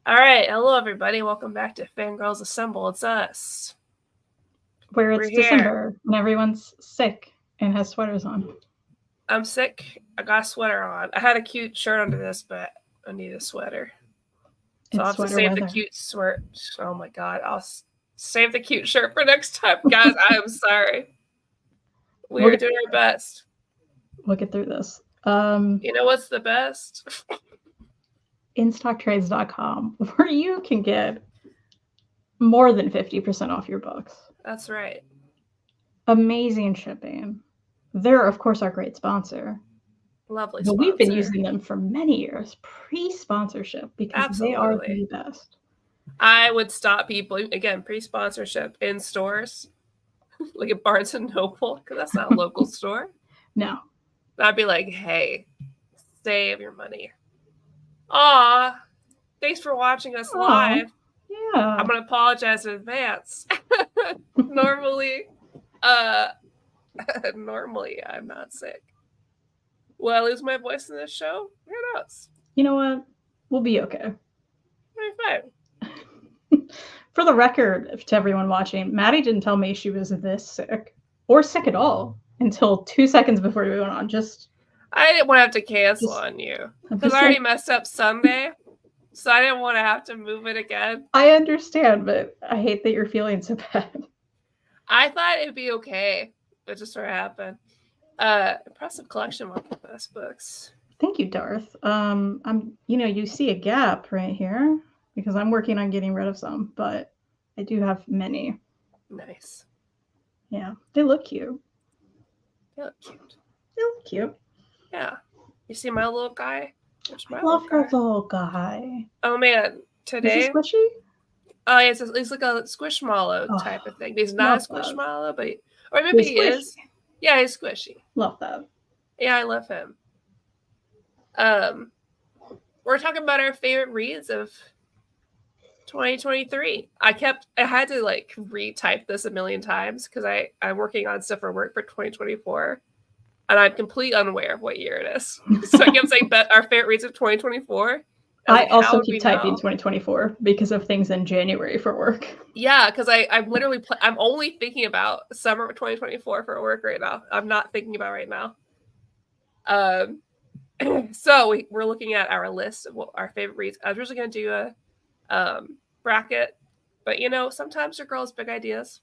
All right, hello everybody. Welcome back to Fangirlz Assemble. It's us. Where it's We're here. December and everyone's sick and has sweaters on. I'm sick. I got a sweater on. I had a cute shirt under this, but I need a sweater. So I'll have to save the cute shirt. Oh my god, I'll save the cute shirt for next time. Guys, I am sorry. We're doing our best. We'll get through this. You know what's the best? InStockTrades.com, where you can get more than 50% off your books. That's right. Amazing shipping. They're, of course, our great sponsor. Lovely but sponsor. We've been using them for many years, pre-sponsorship, because they are the best. I would stop people, again, pre-sponsorship in stores, like at Barnes & Noble, because that's not a local store. No. I'd be like, hey, save your money. Aw, thanks for watching us live. Yeah. I'm going to apologize in advance. Normally, I'm not sick. Will I lose my voice in this show? Who knows? You know what? We'll be okay. We'll be fine. For the record, to everyone watching, Maddie didn't tell me she was this sick, or sick at all, until 2 seconds before we went on. I didn't want to have to cancel on you, because I already messed up Sunday, so I didn't want to have to move it again. I understand, but I hate that you're feeling so bad. I thought it'd be okay. It just sort of happened. Impressive collection of the best books. Thank you, Darth. You see a gap right here because I'm working on getting rid of some, but I do have many. Nice. Yeah, they look cute. They look cute. They look cute. Yeah. You see my little guy? I love her little guy. Oh man, today. Is he squishy? Oh, yeah, it's like a squishmallow type of thing. He's not a squishmallow, but or maybe he is. Yeah, he's squishy. Love that. Yeah, I love him. We're talking about our favorite reads of 2023. I had to like retype this a million times because I'm working on stuff for work for 2024, and I'm completely unaware of what year it is. So I kept saying our favorite reads of 2024. I also keep typing 2024 because of things in January for work. Yeah, because I'm literally I'm only thinking about summer of 2024 for work right now. I'm not thinking about right now. So we're looking at our list of what our favorite reads. I was originally going to do a bracket, but sometimes your girl has big ideas.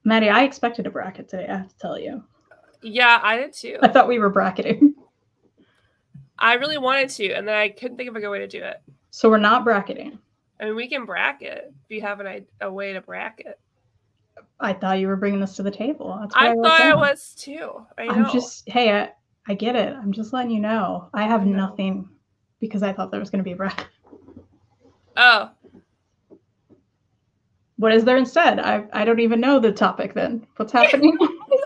Maddie, I expected a bracket today, I have to tell you. Yeah, I did too. I thought we were bracketing. I really wanted to, and then I couldn't think of a good way to do it. So we're not bracketing. I mean, we can bracket if you have a way to bracket. I thought you were bringing this to the table. That's I thought I was too. I know. I get it. I'm just letting you know. I have nothing because I thought there was going to be a bracket. Oh. What is there instead? I don't even know the topic then. What's happening?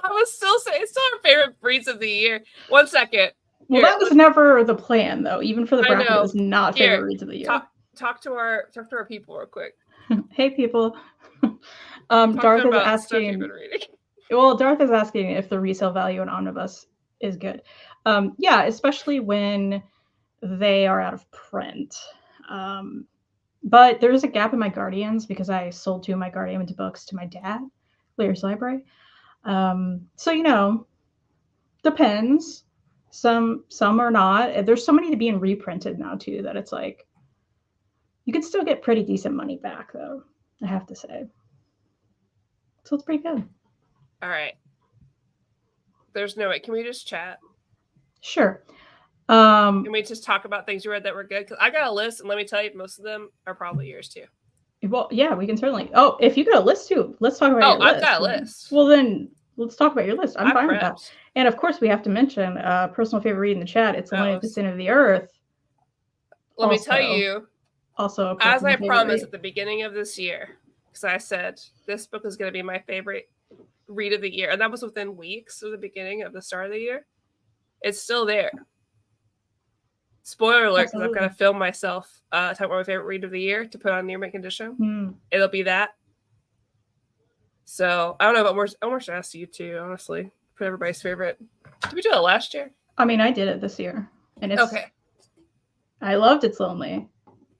I was still saying it's still our favorite reads of the year. 1 second. Well, that was never the plan, though. Even for the bracket, it was not favorite reads of the year. Talk to our people real quick. Hey, people. Darth is asking. Well, Darth is asking if the resale value in Omnibus is good. Yeah, especially when they are out of print. But there is a gap in my Guardians because I sold 2 of my Guardian books to my dad, Lear's Library. So depends. Some are not. There's so many being reprinted now too that it's like you can still get pretty decent money back though, I have to say. So it's pretty good. All right. There's no way. Can we just chat? Sure. Can we just talk about things you read that were good? Because I got a list, and let me tell you, most of them are probably yours too. Well, yeah, we can certainly. Oh, if you got a list too, let's talk about your list. I've got a list. Well, then let's talk about your list. I'm fine with that. And of course, we have to mention personal favorite read in the chat. It's The Land of the Sin of the Earth. Let me tell you. Also, as I promised at the beginning of this year, because I said this book is going to be my favorite read of the year, and that was within weeks of the beginning of the start of the year. It's still there. Spoiler alert, because I've got to film myself talking about my favorite read of the year to put on Near Mint Condition. It'll be that. So I don't know, but I almost asked you too, honestly. Put everybody's favorite. Did we do it last year? I mean, I did it this year, and it's okay. I loved It's Lonely,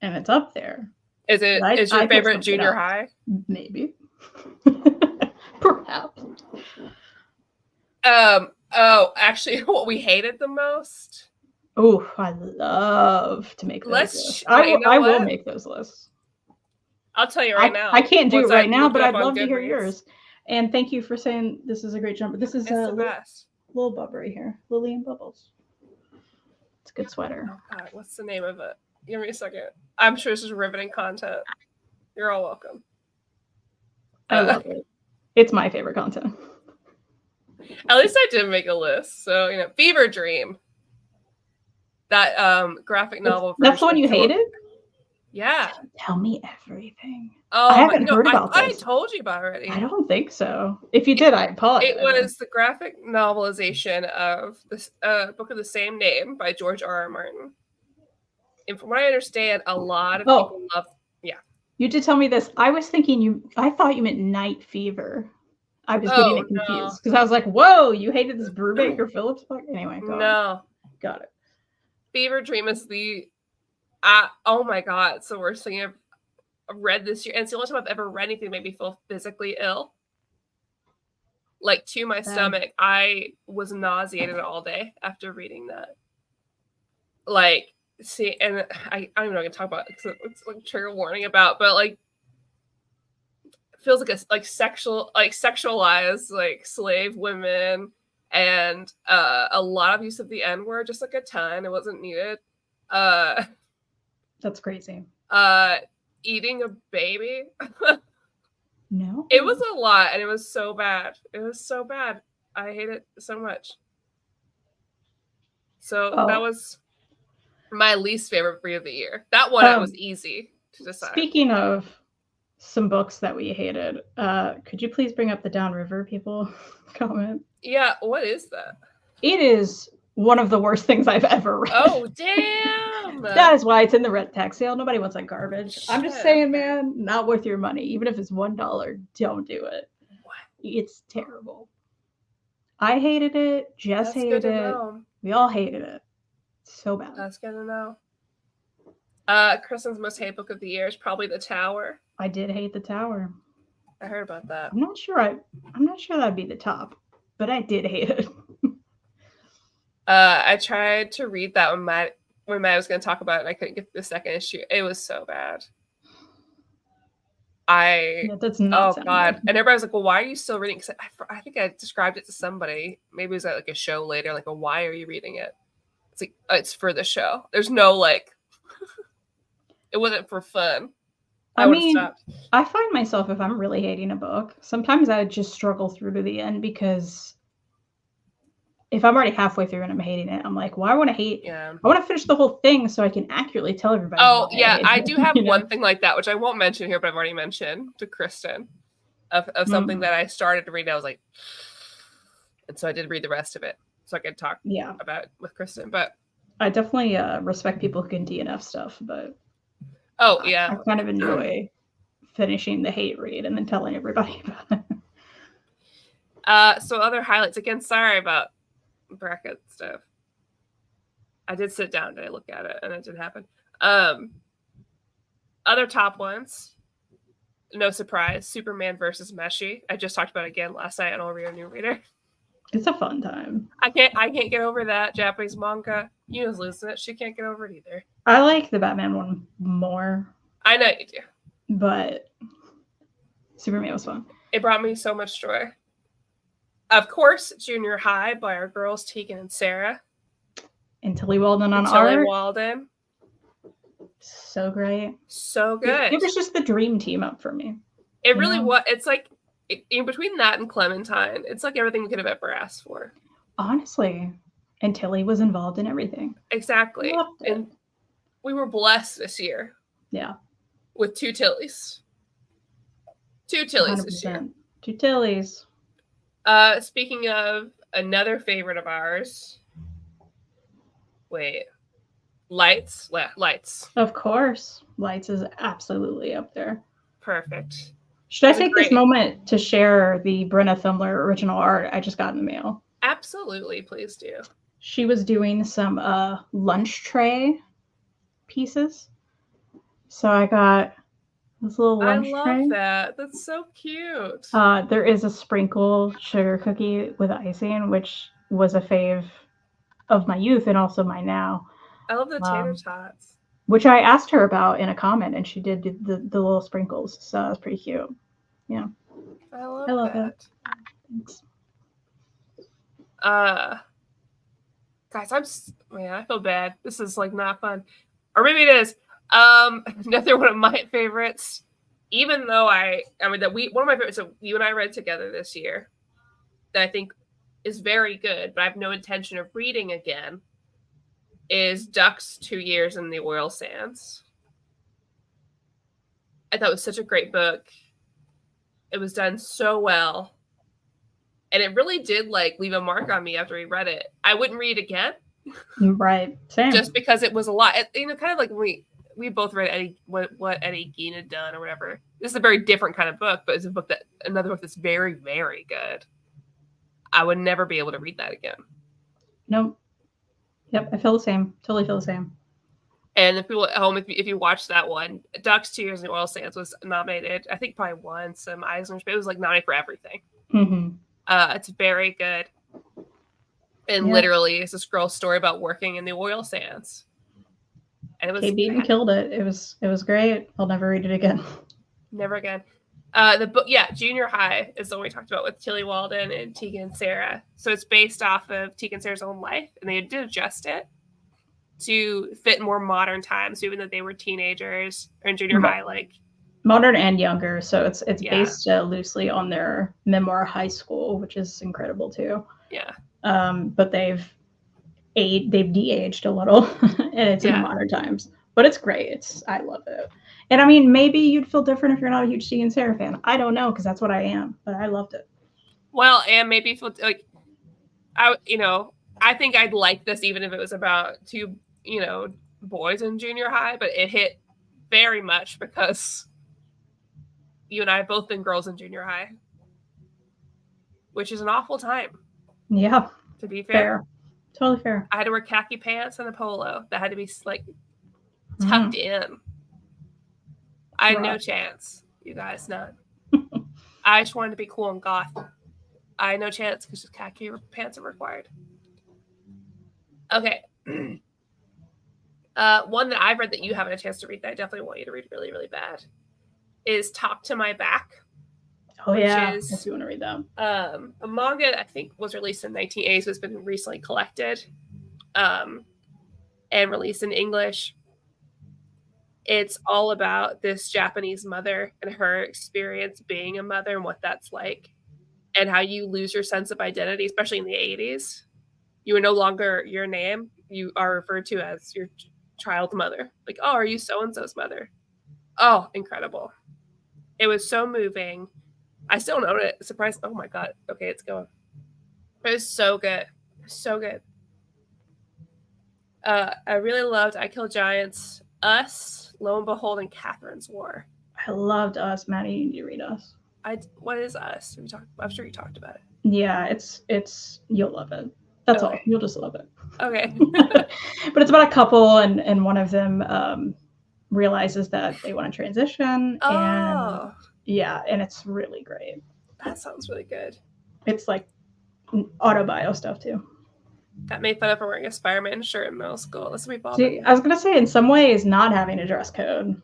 and it's up there. Is your favorite junior high? Maybe. Perhaps. Oh, actually, what we hated the most? Oh, I love to make those lists. I will make those lists. I'll tell you right now. I can't do it right now, but I'd love to hear yours. And thank you for saying this is a great jumper. This is the best. Little Bubbery here. Lily and Bubbles. It's a good sweater. Oh God, what's the name of it? Give me a second. I'm sure this is riveting content. You're all welcome. I love it. It's my favorite content. At least I did make a list. So, Fever Dream. That graphic novel. That's the one you hated? Yeah. Tell me everything. Oh, I haven't heard about this. I told you about it already. I don't think so. If you did, I apologize. It was the graphic novelization of this book of the same name by George R.R. Martin. And from what I understand, a lot of people love. Yeah. You did tell me this. I was thinking I thought you meant Night Fever. I was getting it confused because I was like, "Whoa, you hated this Brubaker Phillips book?" Anyway, got it. Fever Dream is the oh my God, it's the worst thing I've read this year, and it's the only time I've ever read anything that made me feel physically ill. Like to my stomach, I was nauseated all day after reading that. Like, see, and I don't even know what I can talk about it because it's like trigger warning about, but like. Feels like sexualized like slave women and a lot of use of the N-word, just like a ton. It wasn't needed. That's crazy. Eating a baby. No. It was a lot and it was so bad. It was so bad. I hate it so much. So that was my least favorite read of the year. That one it was easy to decide. Speaking of some books that we hated. Could you please bring up the Downriver people comment? Yeah, what is that? It is one of the worst things I've ever read. Oh, damn! That is why it's in the red tag sale. Nobody wants that garbage. Shit. I'm just saying, man, not worth your money. Even if it's $1, don't do it. What? It's terrible. I hated it. Jess hated it. We all hated it. So bad. That's good to know. Kristan's most hated book of the year is probably The Tower. I did hate The Tower. I heard about that. I'm not sure that'd be the top, but I did hate it. I tried to read that when Matt was going to talk about it, and I couldn't get the second issue. It was so bad. That's not. Oh God! And everybody was like, "Well, why are you still reading?" Because I think I described it to somebody. Maybe it was at like a show later. Like, why are you reading it? It's like it's for the show. There's no like. It wasn't for fun. I mean, I find myself, if I'm really hating a book, sometimes I would just struggle through to the end because if I'm already halfway through and I'm hating it, I'm like, well, I want to hate. Yeah. I want to finish the whole thing so I can accurately tell everybody. Oh, yeah. I do have one thing like that, which I won't mention here, but I've already mentioned to Kristan of something that I started to read. I was like, and so I did read the rest of it so I could talk about it with Kristan. But I definitely respect people who can DNF stuff, but. Oh, yeah. I kind of enjoy finishing the hate read and then telling everybody about it. So other highlights. Again, sorry about bracket stuff. I did sit down and I look at it and it didn't happen. Other top ones. No surprise. Superman versus Meshi. I just talked about it again last night on I'll Read a New Reader. It's a fun time. I can't get over that Japanese manga. Yuna's losing it. She can't get over it either. I like the Batman one more. I know you do. But Superman was fun. It brought me so much joy. Of course, Junior High by our girls Tegan and Sarah. And Tilly Walden on art. Tilly Walden. So great. So good. It was just the dream team up for me. It really was. It's like in between that and Clementine, it's like everything we could have ever asked for. Honestly. And Tilly was involved in everything. Exactly. And we were blessed this year. Yeah. With two Tillys. Two Tillys 100%. This year. Two Tillys. Speaking of another favorite of ours. Wait. Lights. Lights. Of course. Lights is absolutely up there. Perfect. Should I take this moment to share the Brenna Thumler original art I just got in the mail? Absolutely. Please do. She was doing some lunch tray pieces. So I got this little lunch tray. I love that. That's so cute. There is a sprinkle sugar cookie with icing, which was a fave of my youth and also mine now. I love the tater tots. Which I asked her about in a comment, and she did the little sprinkles. So that was pretty cute. Yeah. I love that. It. Thanks. Guys, I feel bad. This is like not fun. Or maybe it is. Another one of my favorites, even though one of my favorites that you and I read together this year that I think is very good, but I have no intention of reading again, is Duck's 2 Years in the Oil Sands. I thought it was such a great book. It was done so well. And it really did leave a mark on me after we read it. I wouldn't read it again. Right. Same. Just because it was a lot. Kind of like we both read what Eddie Gein had done or whatever. This is a very different kind of book, but it's another book that's very, very good. I would never be able to read that again. Nope. Yep, I feel the same. Totally feel the same. And the people at home, if you watch that one, Duck's 2 Years in the Oil Sands was nominated. I think probably won some Eisners, but it was nominated for everything. Mm-hmm. It's very good. And literally, it's this girl's story about working in the oil sands. And it was Kate Beaton killed it. It was great. I'll never read it again. Never again. The book, Junior High is the one we talked about with Tilly Walden and Tegan and Sarah. So it's based off of Tegan and Sarah's own life, and they did adjust it to fit more modern times, even though they were teenagers or in junior high, modern and younger. So it's based loosely on their memoir High School, which is incredible too. Yeah. But they've de-aged a little, and it's in modern times. But it's great. I love it. And I mean, maybe you'd feel different if you're not a huge Tegan and Sarah fan. I don't know, because that's what I am. But I loved it. Well, and maybe if I think I'd like this even if it was about two, boys in junior high. But it hit very much because you and I have both been girls in junior high, which is an awful time. Yeah. To be fair. Totally fair. I had to wear khaki pants and a polo that had to be tucked in. I had no chance, you guys, none. I just wanted to be cool and goth. I had no chance because khaki pants are required. Okay. One that I've read that you haven't had a chance to read that I definitely want you to read really, really bad is Top to My Back. Oh, yeah. I do want to read that. A manga that I think was released in the 1980s, but it's been recently collected and released in English. It's all about this Japanese mother and her experience being a mother and what that's like and how you lose your sense of identity, especially in the 80s. You are no longer your name. You are referred to as your child's mother. Are you so-and-so's mother? Oh, incredible. It was so moving. I still don't own it. Surprise. Oh my God. Okay, it's going. It was so good. So good. I really loved I Kill Giants, Us, Lo and Behold, and Catherine's War. I loved Us. Maddie, you need to read Us. What is Us? I'm sure you talked about it. Yeah, it's you'll love it. That's all. You'll just love it. Okay. But it's about a couple, and one of them realizes that they want to transition. And and it's really great. That sounds really good. It's autobio stuff too. That made fun of her wearing a Spider-Man shirt in middle school. This would be bothering. I was gonna say, in some ways, not having a dress code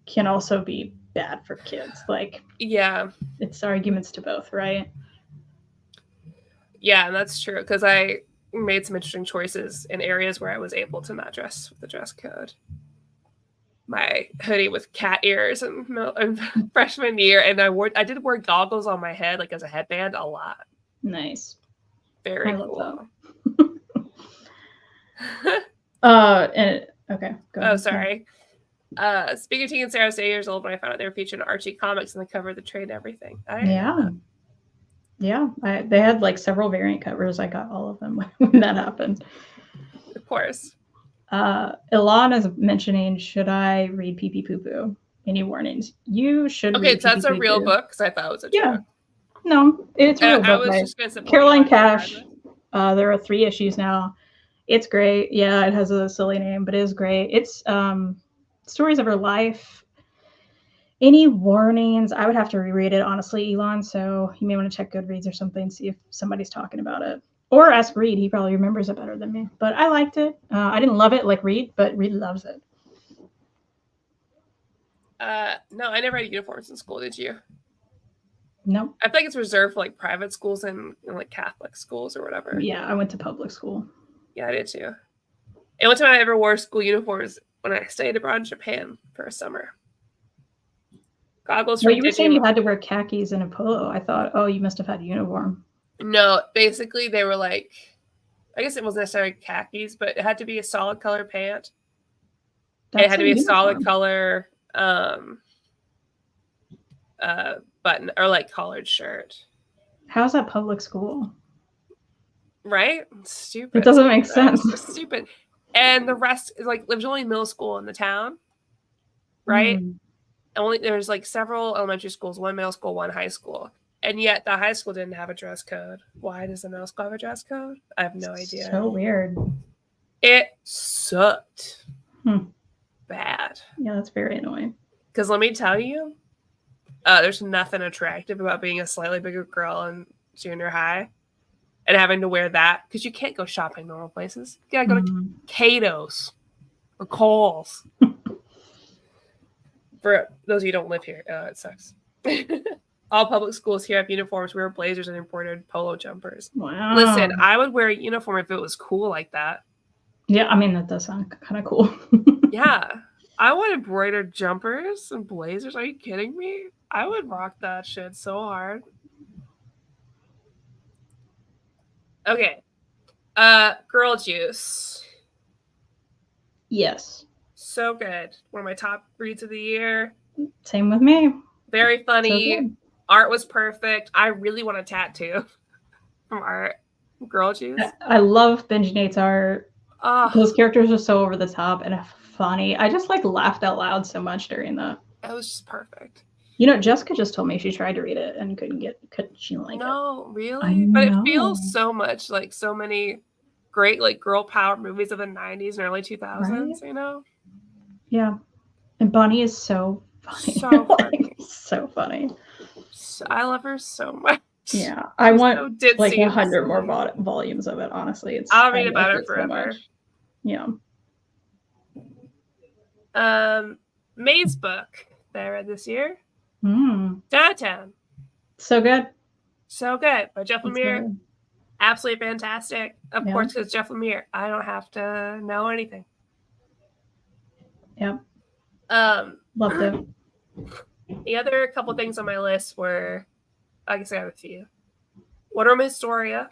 can also be bad for kids. It's arguments to both, right? Yeah, that's true. Because I made some interesting choices in areas where I was able to not dress with the dress code. My hoodie with cat ears in freshman year, and I did wear goggles on my head, as a headband, a lot. Nice. Very cool. Okay. Go ahead. Oh, sorry. Speaking of Tegan and Sarah, I was 8 years old when I found out they were featured in Archie Comics on the cover of the trade and everything. Yeah. They had several variant covers. I got all of them when that happened. Of course. Ilan is mentioning, should I read Pee Pee Poo Poo? Any warnings? You should. Okay, so that's a real book because I thought it was a joke. Yeah. No, it's a real book. I was just Caroline Cash. There are 3 issues now. It's great. Yeah, it has a silly name, but it is great. It's stories of her life. Any warnings? I would have to reread it, honestly, Elon. So you may want to check Goodreads or something, see if somebody's talking about it. Or ask Reed. He probably remembers it better than me. But I liked it. I didn't love it like Reed, but Reed loves it. No, I never had uniforms in school. Did you? No. I think it's reserved for like private schools and like Catholic schools or whatever. Yeah, I went to public school. Yeah, I did too. And one time I ever wore school uniforms when I stayed abroad in Japan for a summer. Goggles. Well, you were saying you had to wear khakis and a polo. I thought, oh, you must have had a uniform. No, basically they were like, I guess it wasn't necessarily khakis, but it had to be a solid color pant. It had to be a solid color button or like collared shirt. How's that public school? Right? It's stupid. It doesn't make sense. It's stupid. And the rest is like there's only middle school in the town, right? There's like several elementary schools, one middle school, one high school. And yet the high school didn't have a dress code. Why does the middle school have a dress code? I have no idea. So weird. It sucked. Bad. Yeah, that's very annoying. Because let me tell you, there's nothing attractive about being a slightly bigger girl in junior high and having to wear that because you can't go shopping normal places. You gotta go to Cato's or Kohl's. For those of you who don't live here, it sucks. All public schools here have uniforms. We wear blazers and imported polo jumpers. Wow. Listen, I would wear a uniform if it was cool like that. Yeah, I mean, that does sound kind of cool. Yeah. I want embroidered jumpers and blazers. Are you kidding me? I would rock that shit so hard. Okay. Girl Juice. Yes. So good. One of my top reads of the year. Same with me. Very funny. So art was perfect. I really want a tattoo from art. Girl Juice. I love Benji Nate's art. Those characters are so over the top and funny. I just like laughed out loud so much during that. It was just perfect. You know, Jessica just told me she tried to read it and she like it. No, really? But it feels so much like so many great like girl power movies of the 90s and early 2000s, right? You know? Yeah. And Bunny is so funny. So funny. So funny. I love her so much. Yeah. I want like 100 more volumes of it, honestly. I'll read about it forever. So yeah. May's book that I read this year. Downtown. So good. So good. By Jeff Lemire. Absolutely fantastic. Of course, because Jeff Lemire, I don't have to know anything. Yep. Loved it. The other couple things on my list were, I guess I have a few. Wonder Woman Historia.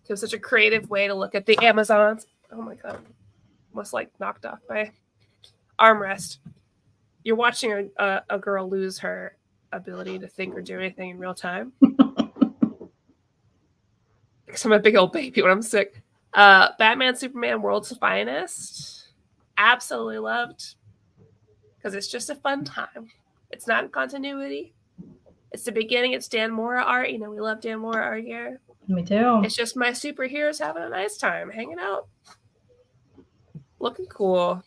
It was such a creative way to look at the Amazons. Oh my god. Almost like knocked off my armrest. You're watching a girl lose her ability to think or do anything in real time. Because I'm a big old baby when I'm sick. Batman, Superman, World's Finest. Absolutely loved. Because it's just a fun time. It's not in continuity. It's the beginning. It's Dan Mora art. You know, we love Dan Mora art here. Me too. It's just my superheroes having a nice time, hanging out. Looking cool.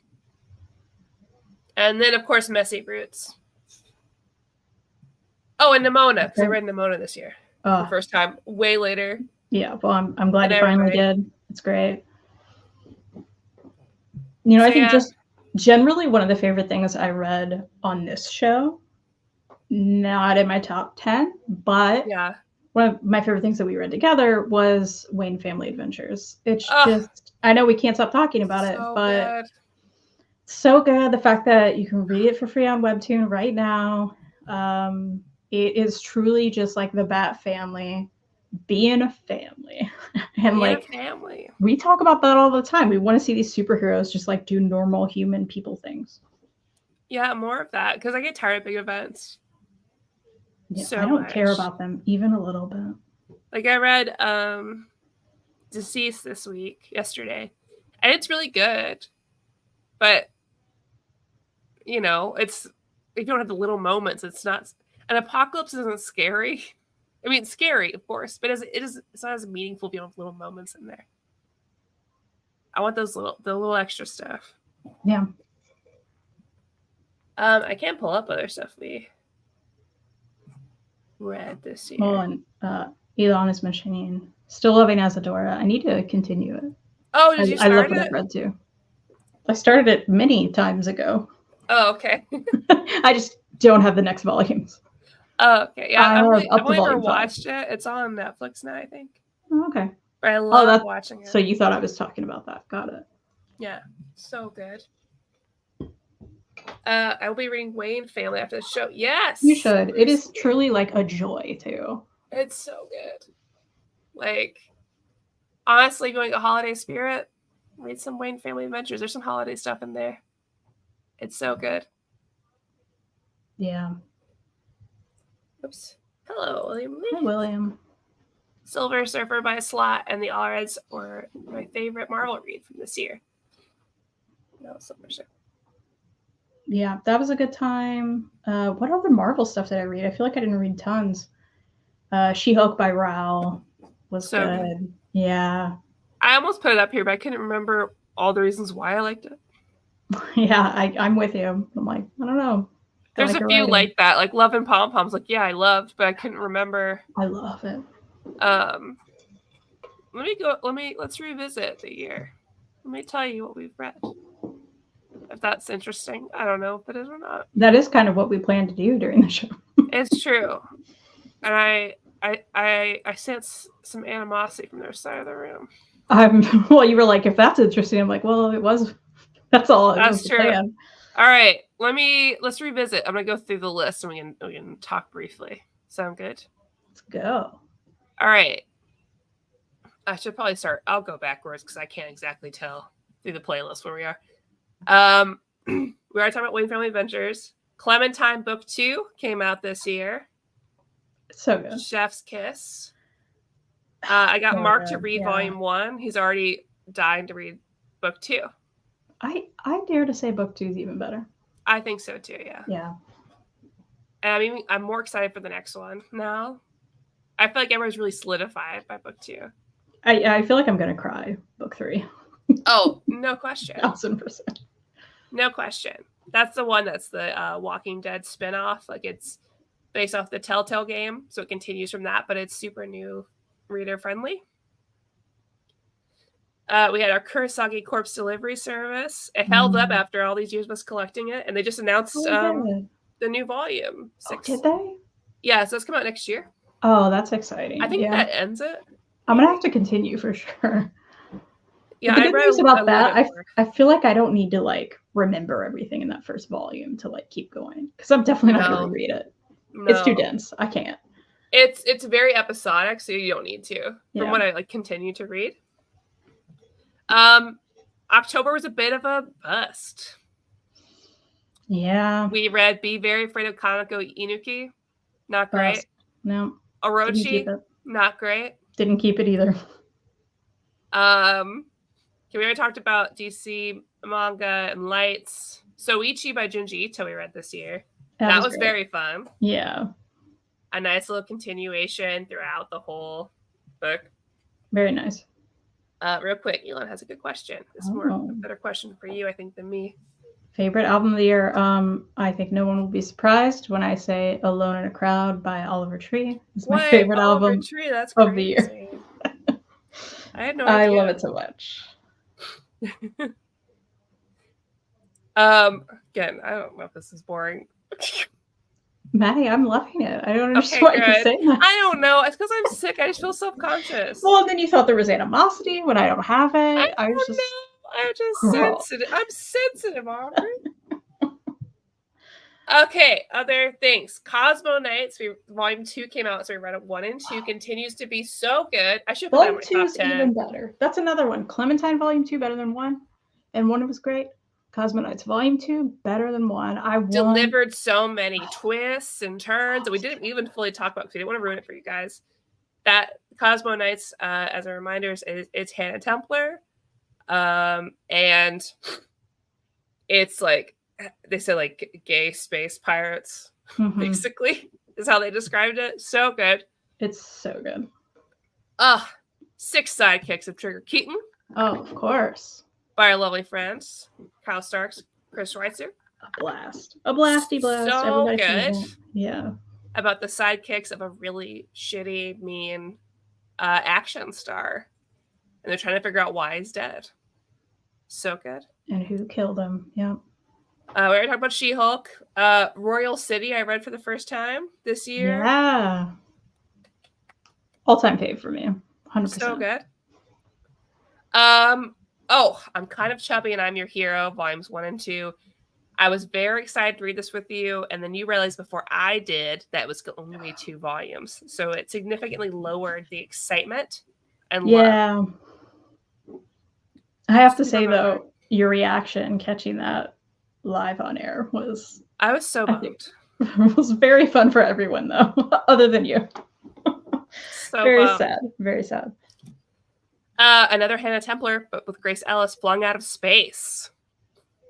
And then, of course, Messy Roots. Oh, and Nimona, because I read Nimona this year. For the first time, way later. Yeah, well, I'm glad you finally did. It's great. You know, I think just generally one of the favorite things I read on this show, not in my top 10, but one of my favorite things that we read together was Wayne Family Adventures. It's just, I know we can't stop talking about it, but so good. The fact that you can read it for free on Webtoon right now. It is truly just like the Bat family being a family. And we talk about that all the time. We want to see these superheroes just like do normal human people things. Yeah, more of that, because I get tired of big events. Yeah, so I don't care about them even a little bit. Like I read Deceased yesterday, and it's really good. But you know, if you don't have the little moments, it's not. An apocalypse isn't scary. I mean, it's scary, of course, but it's not as meaningful if you don't have little moments in there. I want the little extra stuff. Yeah. I can't pull up other stuff we read this year. Oh, and Elon is mentioning Still Loving Asadora. I need to continue it. Oh, did you start I love what I've read too. I started it many times ago. Oh, okay. I just don't have the next volumes. Oh, okay. Yeah, I've only ever watched it. It's on Netflix now, I think. Oh, okay. But I love watching it. So you thought I was talking about that. Got it. Yeah, so good. I will be reading Wayne Family after the show. Yes! You should. It is truly like a joy, too. It's so good. Like, honestly, going a holiday spirit, read some Wayne Family Adventures. There's some holiday stuff in there. It's so good. Yeah. Oops. Hello, William. Hi, William. Silver Surfer by Slot and the All Reds were my favorite Marvel read from this year. No, Silver Surfer. Yeah, that was a good time. What other Marvel stuff did I read? I feel like I didn't read tons. She-Hulk by Rao was so good. Yeah. I almost put it up here, but I couldn't remember all the reasons why I liked it. Yeah, I'm with you. I'm like, I don't know. There's a few like that, like Love and Pom Poms. Like, yeah, I loved, but I couldn't remember. I love it. Let's revisit the year. Let me tell you what we've read. If that's interesting. I don't know if it is or not. That is kind of what we plan to do during the show. It's true. And I sense some animosity from their side of the room. Well, you were like, if that's interesting, I'm like, well, it was. That's all. That's true. Plan. All right, let's revisit. I'm gonna go through the list and we can talk briefly. Sound good? Let's go. All right. I should probably start. I'll go backwards because I can't exactly tell through the playlist where we are. We are talking about Wayne Family Adventures. Clementine Book 2 came out this year. So good. Chef's Kiss. I got Mark to read Volume 1. He's already dying to read Book 2. I dare to say Book 2 is even better. I think so too, yeah. Yeah. And I'm more excited for the next one now. I feel like everyone's really solidified by Book 2. I feel like I'm going to cry, Book 3. Oh, no question. 1000%. No question. That's the one that's the Walking Dead spinoff. Like, it's based off the Telltale game, so it continues from that, but it's super new, reader friendly. We had our Kurosagi Corpse Delivery Service. It held up after all these years of us collecting it, and they just announced the new volume. 6. Oh, did they? Yeah, so it's coming out next year. Oh, that's exciting. I think that ends it. I'm going to have to continue for sure. Yeah, the good news about that, I feel like I don't need to like remember everything in that first volume to like keep going because I'm definitely not going to read it. No. It's too dense. I can't. It's very episodic, so you don't need to. From what I like continue to read. October was a bit of a bust. Yeah. We read Be Very Afraid of Kaneko Inuki. Not great. No. Orochi. Not great. Didn't keep it either. We already talked about DC manga and lights. Soichi by Junji Ito we read this year. That was very fun. Yeah. A nice little continuation throughout the whole book. Very nice. Real quick, Elon has a good question. It's more a better question for you, I think, than me. Favorite album of the year? I think no one will be surprised when I say Alone in a Crowd by Oliver Tree. It's my favorite album of the year. I had no idea. I love it so much. Again, I don't know if this is boring. Maddie, I'm loving it. I don't understand why you're saying that. I don't know. It's because I'm sick. I just feel self-conscious. Well, then you thought there was animosity when I don't have it. I was just I'm just sensitive. I'm sensitive, Aubrey. Okay, other things. Cosmo Nights, Volume 2 came out, so we read it 1 and 2. Continues to be so good. I should put that in my top 10. Volume 2 is even better. That's another one. Clementine Volume 2 better than 1, and 1 was great. Cosmo Nights Volume 2 better than 1. I delivered so many twists and turns that we didn't even fully talk about because we didn't want to ruin it for you guys. That Cosmo Nights, as a reminder, it's Hannah Templar, and it's like they said like gay space pirates, basically is how they described it. So good. It's so good. 6 sidekicks of Trigger Keaton. Oh, of course. By our lovely friends, Kyle Starks, Chris Schweitzer. a blast. A blasty blast. So Everybody good. Yeah. About the sidekicks of a really shitty, mean action star. And they're trying to figure out why he's dead. So good. And who killed him. Yeah. We already talked about She-Hulk. Royal City, I read for the first time this year. Yeah. All-time fave for me. 100%. So good. I'm Kind of Chubby and I'm Your Hero, volumes 1 and 2. I was very excited to read this with you, and then you realized before I did that it was only 2 volumes. So it significantly lowered the excitement and love. I have to say, though, your reaction catching that live on air was... I was so bummed. It was very fun for everyone, though, other than you. So very bummed. sad. Very sad. Another Hannah Templar, but with Grace Ellis, Flung Out of Space.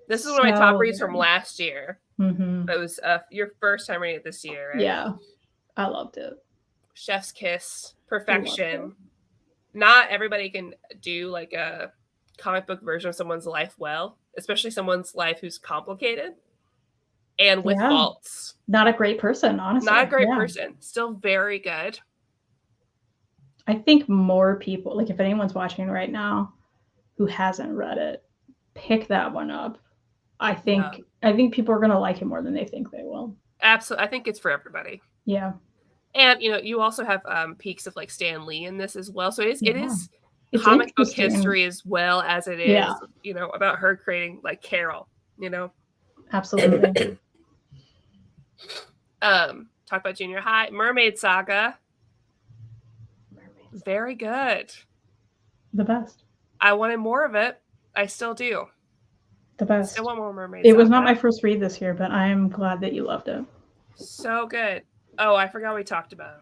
This is one of my top reads from last year. Mm-hmm. It was your first time reading it this year, right? Yeah. I loved it. Chef's kiss. Perfection. Not everybody can do like a comic book version of someone's life well, especially someone's life who's complicated and with faults. Not a great person, honestly. Not a great person. Still very good. I think more people, like if anyone's watching right now who hasn't read it, pick that one up. I think people are going to like it more than they think they will. Absolutely. I think it's for everybody. Yeah. And, you also have peaks of like Stan Lee in this as well. So it is comic book history as well as it is, about her creating like Carol, Absolutely. Talk about Junior High. Mermaid Saga. Very good. The best. I wanted more of it. I still do. The best. Still want more Mermaid It Saga. was not my first read this year, but I am glad that you loved it. So good. Oh, I forgot we talked about.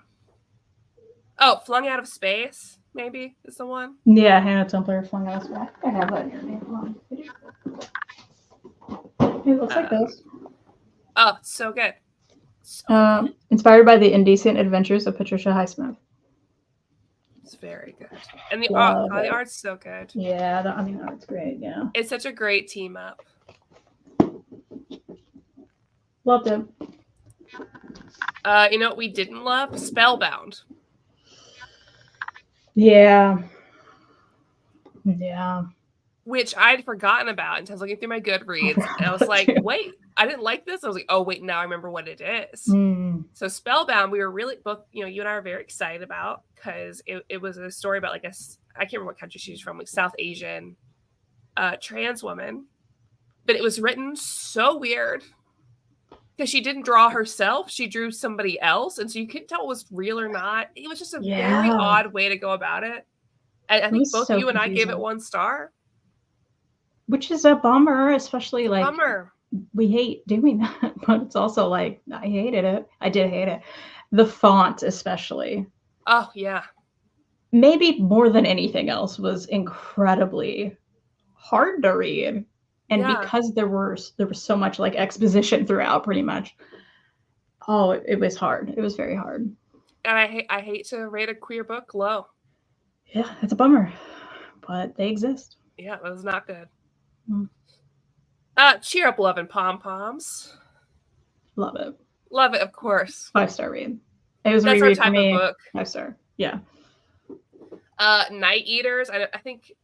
Oh, Flung Out of Space, maybe, is the one? Yeah, Hannah Templar, Flung Out of Space. I have that in your name. It looks like this. Oh, it's so good. So inspired by the indecent adventures of Patricia Highsmith. It's very good. And the art's so good. Yeah, the art's great, yeah. It's such a great team up. Loved it. You know what we didn't love? Spellbound. Yeah. Which I'd forgotten about until I was looking through my Goodreads. And I was like, wait, I didn't like this. I was like, oh, wait, now I remember what it is. So Spellbound, we were really both, you and I are very excited about because it was a story about I can't remember what country she's from, like South Asian trans woman. But it was written so weird because she didn't draw herself. She drew somebody else. And so you couldn't tell it was real or not. It was just a very odd way to go about it. And I think both you and I gave it 1 star. Which is a bummer, especially bummer. We hate doing that, but it's also I hated it. I did hate it. The font, especially. Oh, yeah. Maybe more than anything else was incredibly hard to read. And because there was so much exposition throughout, pretty much. Oh, it was hard. It was very hard. And I hate to rate a queer book low. Yeah, it's a bummer, but they exist. Yeah, it was not good. Cheer Up, Love, and Pom-Poms. Love it. Love it, of course. 5-star read. It was a reread for me. 5-star. Yeah. Night Eaters. I think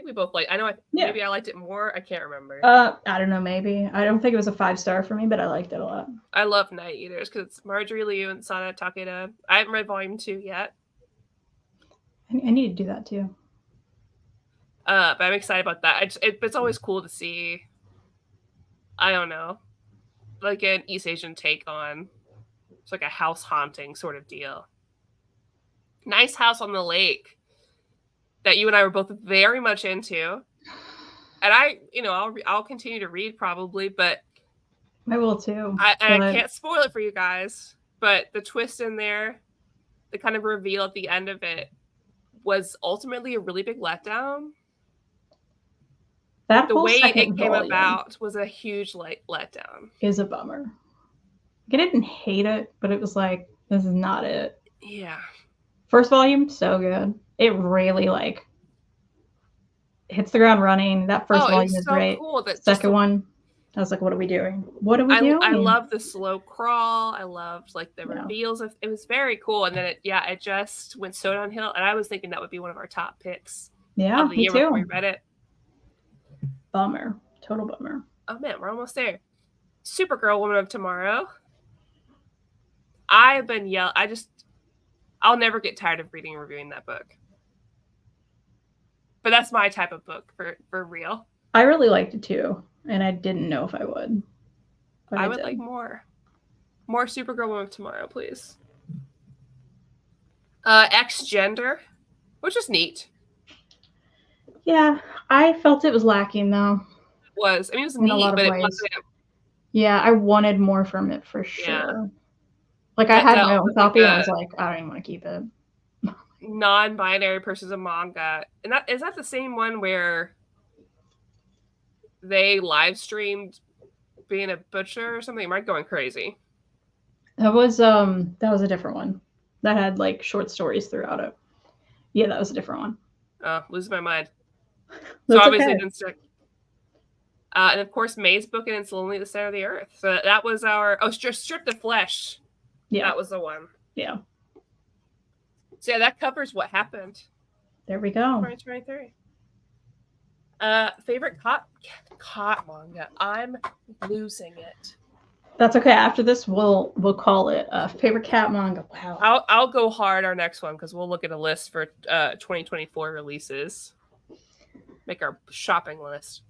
we both liked. Maybe I liked it more. I can't remember. I don't know. Maybe I don't think it was a 5-star for me, but I liked it a lot. I love Night Eaters because it's Marjorie Liu and Sana Takeda. I haven't read volume 2 yet. I need to do that too. But I'm excited about that. It's always cool to see. I don't know, like an East Asian take on it's like a house haunting sort of deal. Nice House on the Lake that you and I were both very much into, and I'll continue to read probably, but I will too. I can't spoil it for you guys, but the twist in there, the kind of reveal at the end of it, was ultimately a really big letdown. The way it came about was a huge letdown. Is a bummer. I didn't hate it, but it was this is not it. Yeah. First volume, so good. It really hits the ground running. That first volume is great. Cool that second one. I was like, what are we doing? What are we doing? I love the slow crawl. I loved like the reveals. It was very cool. And then it just went so downhill. And I was thinking that would be one of our top picks of the year before we read it. Bummer. Total bummer. Oh man, we're almost there. Supergirl, Woman of Tomorrow. I've been I'll never get tired of reading and reviewing that book. But that's my type of book for real. I really liked it too, and I didn't know if I would. But I would like more. More Supergirl, Woman of Tomorrow, please. X-Gender, which is neat. Yeah, I felt it was lacking though. It was neat, but it wasn't. Yeah, I wanted more from it for sure. Yeah. Like I had my own copy, and I was like, I don't even want to keep it. Non-binary persons of manga, and is that the same one where they live streamed being a butcher or something? Am I going crazy? That was a different one that had like short stories throughout it. Yeah, that was a different one. Oh, losing my mind. So obviously didn't stick. And of course, May's book and It's Lonely at the Center of the Earth. So that was our Strip the Flesh. Yeah, that was the one. Yeah. So yeah, that covers what happened. There we go. 2023. Favorite cop manga. I'm losing it. That's okay. After this, we'll call it favorite cat manga. Wow. I'll go hard our next one because we'll look at a list for 2024 releases. Make our shopping list.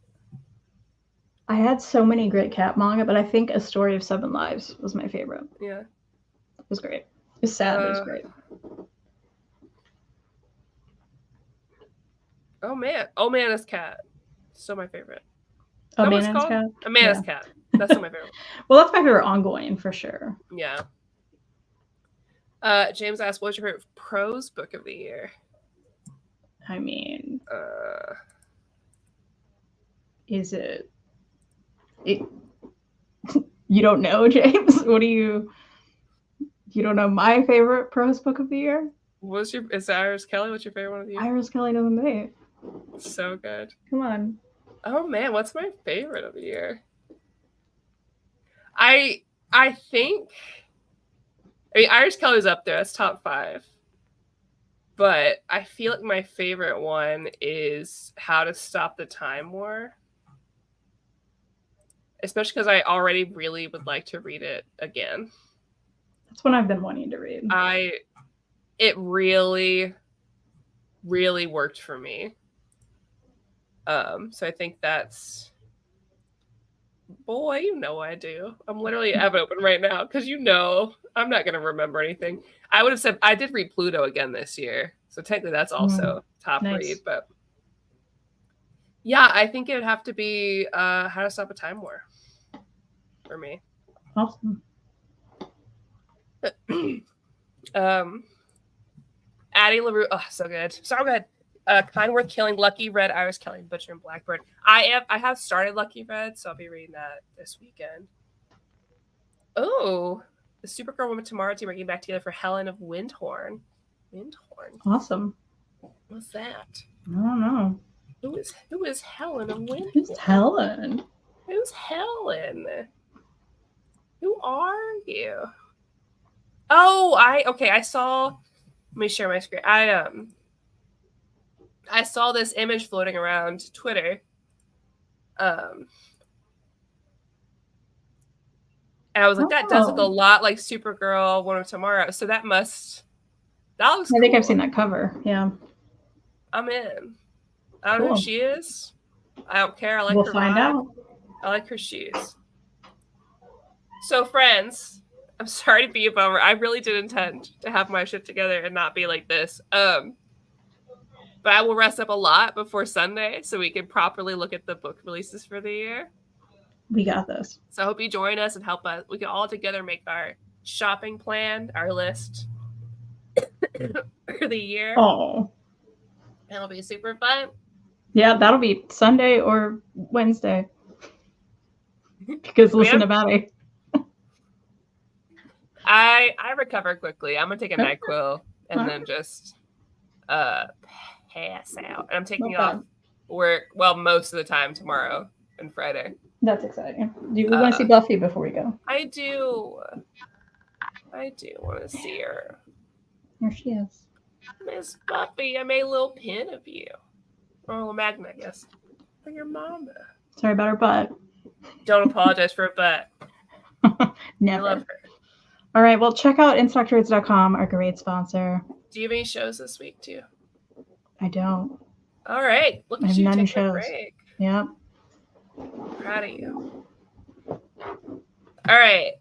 I had so many great cat manga, but I think A Story of Seven Lives was my favorite. Yeah. It was great. It was sad, but it was great. Omana's Cat. Still my favorite. Omana's Cat? Omana's Cat. That's still my favorite. Well, that's my favorite ongoing for sure. Yeah. James asked, what's your favorite prose book of the year? I mean, is it? You don't know, James? What do you? You don't know my favorite prose book of the year? Is it Iris Kelly? What's your favorite one of the year? Iris Kelly doesn't date. So good. Come on. Oh man, what's my favorite of the year? I think. I mean, Iris Kelly's up there. That's top 5. But I feel like my favorite one is How to Stop the Time War. Especially because I already really would like to read it again. That's one I've been wanting to read. It really, really worked for me. So I think that's... Boy, you know I do. I'm literally have it open right now because I'm not going to remember anything. I would have said I did read Pluto again this year. So technically that's also top read. But yeah, I think it would have to be How to Stop a Time War for me. Awesome. Addie LaRue. Oh, so good. So good. Kind Worth Killing, Lucky Red, Iris Kelly, Butcher, and Blackbird. I have started Lucky Red, so I'll be reading that this weekend. Oh, the Supergirl Woman Tomorrow team are getting back together for Helen of Windhorn. Awesome. What's that? I don't know. Who is Helen of Windhorn? Who's Helen? Who's Helen? Who are you? Oh, I saw. Let me share my screen. I saw this image floating around Twitter. And I was like, that does look a lot like Supergirl, Woman of Tomorrow. So that looks cool. I think I've seen that cover. Yeah. I'm in. I don't know who she is. I don't care. I like we'll her find vibe. Out. I like her shoes. So, friends, I'm sorry to be a bummer. I really did intend to have my shit together and not be like this. But I will rest up a lot before Sunday so we can properly look at the book releases for the year. We got this. So I hope you join us and help us. We can all together make our shopping plan, our list for the year. Oh. It'll be super fun. Yeah, that'll be Sunday or Wednesday. Because listen to Maddie. I recover quickly. I'm going to take a NyQuil and then just pass out. And I'm taking off work, most of the time tomorrow and Friday. That's exciting. Do we want to see Buffy before we go? I do want to see her. There she is. Miss Buffy, I made a little pin of you. Or a little magnet, I guess. For your mama. Sorry about her butt. Don't apologize for her butt. Never. I love her. All right, well, check out InStockTrades.com, our great sponsor. Do you have any shows this week, too? I don't. All right. Look at you take a break. Yep. Proud of you. All right.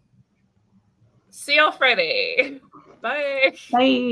See y'all Friday. Bye. Bye.